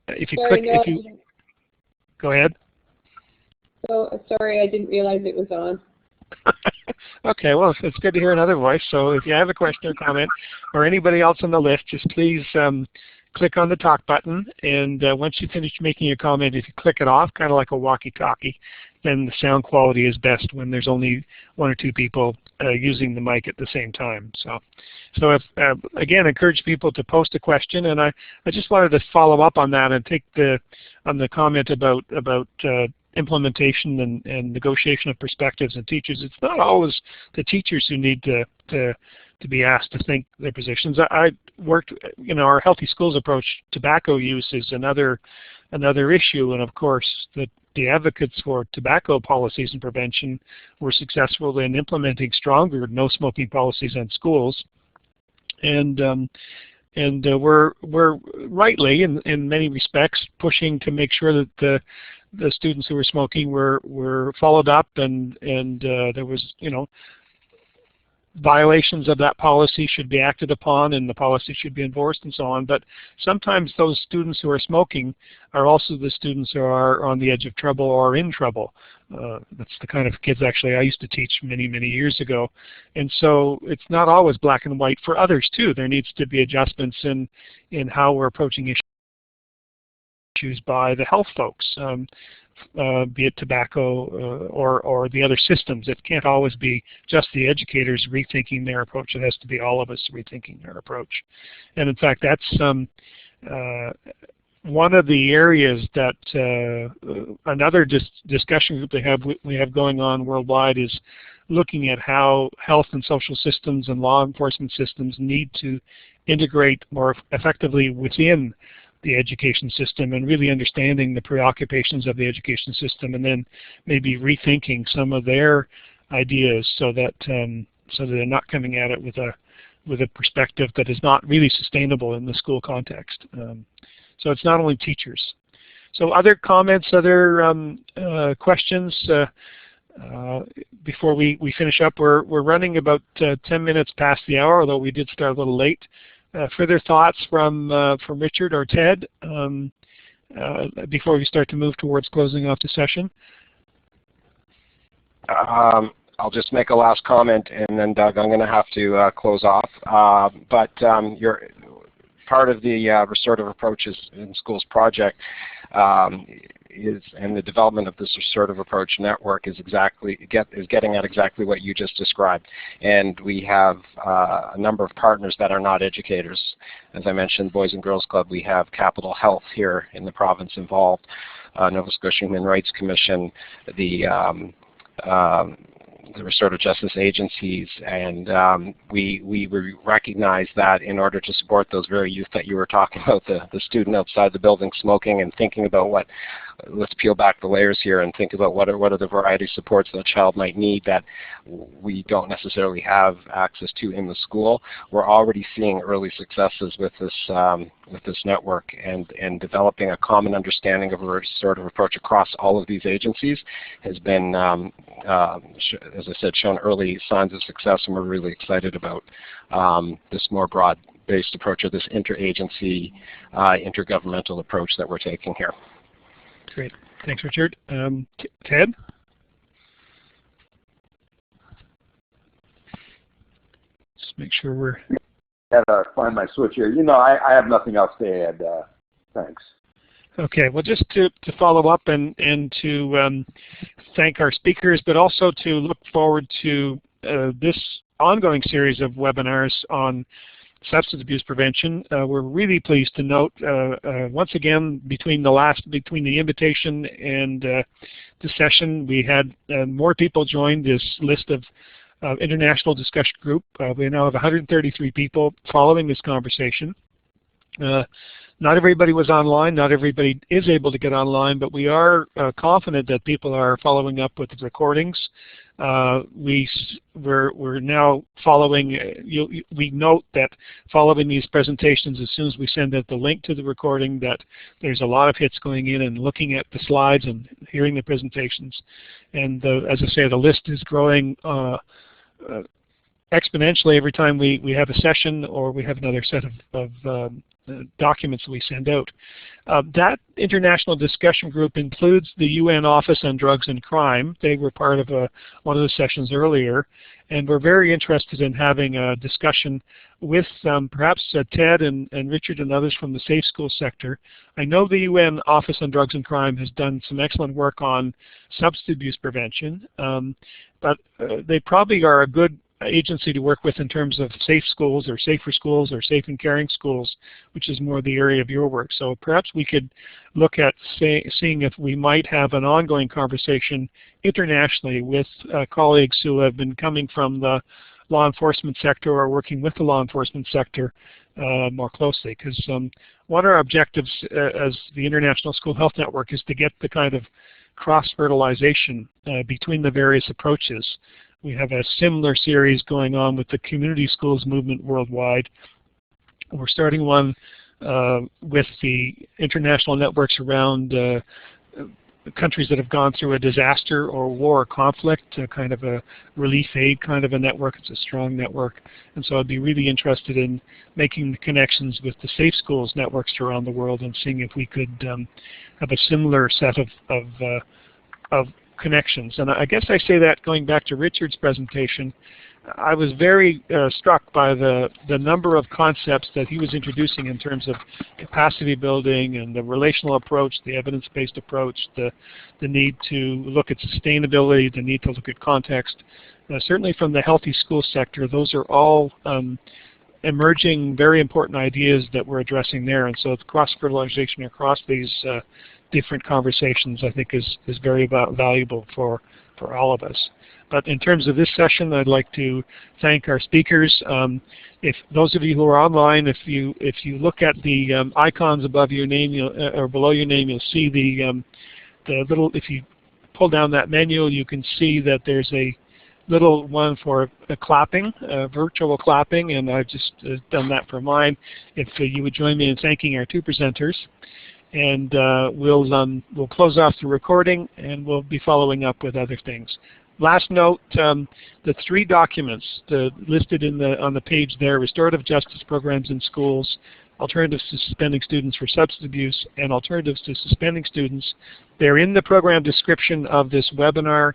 If you sorry, click, no, go ahead. So sorry, I didn't realize it was on. Okay, well, it's good to hear another voice. So if you have a question or comment, or anybody else on the list, just please click on the talk button. And once you finish making your comment, if you click it off, kind of like a walkie-talkie, then the sound quality is best when there's only one or two people using the mic at the same time. So if, again, encourage people to post a question, and I just wanted to follow up on that and take on the comment about implementation and negotiation of perspectives and teachers. It's not always the teachers who need to be asked to think their positions. I worked, our healthy schools approach, tobacco use is another issue, and of course the advocates for tobacco policies and prevention were successful in implementing stronger no smoking policies in schools, and we're rightly in many respects pushing to make sure that the students who were smoking were followed up, and there was, violations of that policy should be acted upon, and the policy should be enforced and so on. But sometimes those students who are smoking are also the students who are on the edge of trouble or in trouble. That's the kind of kids actually I used to teach many, many years ago. And so it's not always black and white for others too. There needs to be adjustments in how we're approaching issues by the health folks, be it tobacco or the other systems. It can't always be just the educators rethinking their approach. It has to be all of us rethinking our approach. And in fact, that's one of the areas that another discussion group we have going on worldwide is looking at how health and social systems and law enforcement systems need to integrate more effectively within the education system, and really understanding the preoccupations of the education system, and then maybe rethinking some of their ideas so that they're not coming at it with a perspective that is not really sustainable in the school context. So it's not only teachers. So other comments, other questions before we finish up? We're running about 10 minutes past the hour, although we did start a little late. Further thoughts from Richard or Ted before we start to move towards closing off the session? I'll just make a last comment, and then Doug, I'm going to have to close off. You're part of the Restorative Approaches in Schools project and the development of this Restorative Approach network is getting at exactly what you just described. And we have a number of partners that are not educators. As I mentioned, Boys and Girls Club, we have Capital Health here in the province involved, Nova Scotia Human Rights Commission, the restorative justice agencies, and we recognize that in order to support those very youth that you were talking about, the student outside the building smoking and thinking about let's peel back the layers here and think about what are the variety of supports that a child might need that we don't necessarily have access to in the school. We're already seeing early successes with this network, and developing a common understanding of a restorative approach across all of these agencies has been, as I said, shown early signs of success, and we're really excited about this more broad-based approach, or this interagency, intergovernmental approach that we're taking here. Great. Thanks, Richard. Ted? Just make sure we're... Gotta find my switch here. I have nothing else to add. Thanks. Okay. Well, just to follow up and to thank our speakers, but also to look forward to this ongoing series of webinars on substance abuse prevention. We're really pleased to note, once again, between the invitation and the session, we had more people join this list of international discussion group. We now have 133 people following this conversation. Not everybody was online, not everybody is able to get online, but we are confident that people are following up with the recordings. We're now following, we note that following these presentations, as soon as we send out the link to the recording, that there's a lot of hits going in and looking at the slides and hearing the presentations. And as I say, the list is growing exponentially every time we have a session or we have another set of documents we send out. That international discussion group includes the UN Office on Drugs and Crime. They were part of one of the sessions earlier, and we're very interested in having a discussion with perhaps Ted and Richard and others from the safe school sector. I know the UN Office on Drugs and Crime has done some excellent work on substance abuse prevention, but they probably are a good agency to work with in terms of safe schools or safer schools or safe and caring schools, which is more the area of your work. So perhaps we could look at seeing if we might have an ongoing conversation internationally with colleagues who have been coming from the law enforcement sector or working with the law enforcement sector more closely. Because one of our objectives as the International School Health Network is to get the kind of cross-fertilization between the various approaches. We have a similar series going on with the community schools movement worldwide. We're starting one with the international networks around countries that have gone through a disaster or war or conflict, kind of a relief aid kind of a network. It's a strong network. And so I'd be really interested in making the connections with the safe schools networks around the world and seeing if we could have a similar set of connections. And I guess I say that going back to Richard's presentation, I was very struck by the number of concepts that he was introducing in terms of capacity building and the relational approach, the evidence-based approach, the need to look at sustainability, the need to look at context. Certainly from the healthy school sector, those are all emerging very important ideas that we're addressing there. And so the cross-fertilization across these different conversations, I think, is very valuable for all of us. But in terms of this session, I'd like to thank our speakers. If those of you who are online, if you look at the icons above your name or below your name, you'll see the little. If you pull down that menu, you can see that there's a little one for clapping, virtual clapping, and I've just done that for mine. If you would join me in thanking our two presenters. And we'll close off the recording, and we'll be following up with other things. Last note: the three documents listed on the page there: Restorative Justice Programs in Schools, Alternatives to Suspending Students for Substance Abuse, and Alternatives to Suspending Students. They're in the program description of this webinar,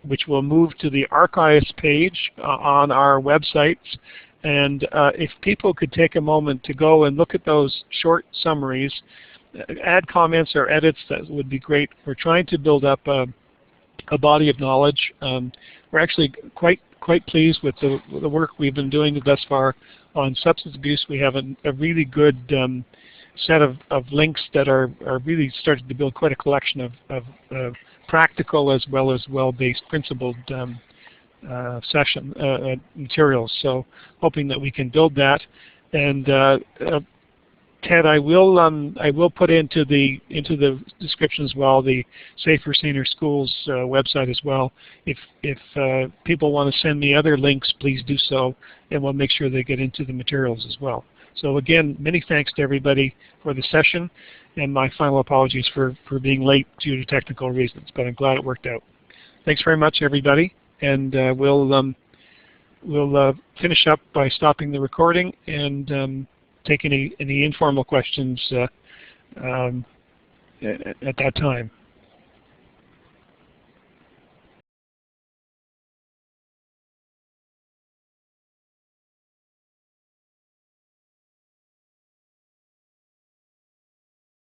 which will move to the archives page on our websites. And if people could take a moment to go and look at those short summaries, add comments or edits, that would be great. We're trying to build up a body of knowledge. We're actually quite pleased with the work we've been doing thus far on substance abuse. We have a really good set of links that are really starting to build quite a collection of practical as well as well-based principled session materials. So hoping that we can build that. And Ted, I will put into the description as well the Safer Senior Schools website as well. If people want to send me other links, please do so, and we'll make sure they get into the materials as well. So again, many thanks to everybody for the session, and my final apologies for being late due to technical reasons, but I'm glad it worked out. Thanks very much, everybody, and we'll finish up by stopping the recording and take any informal questions at that time.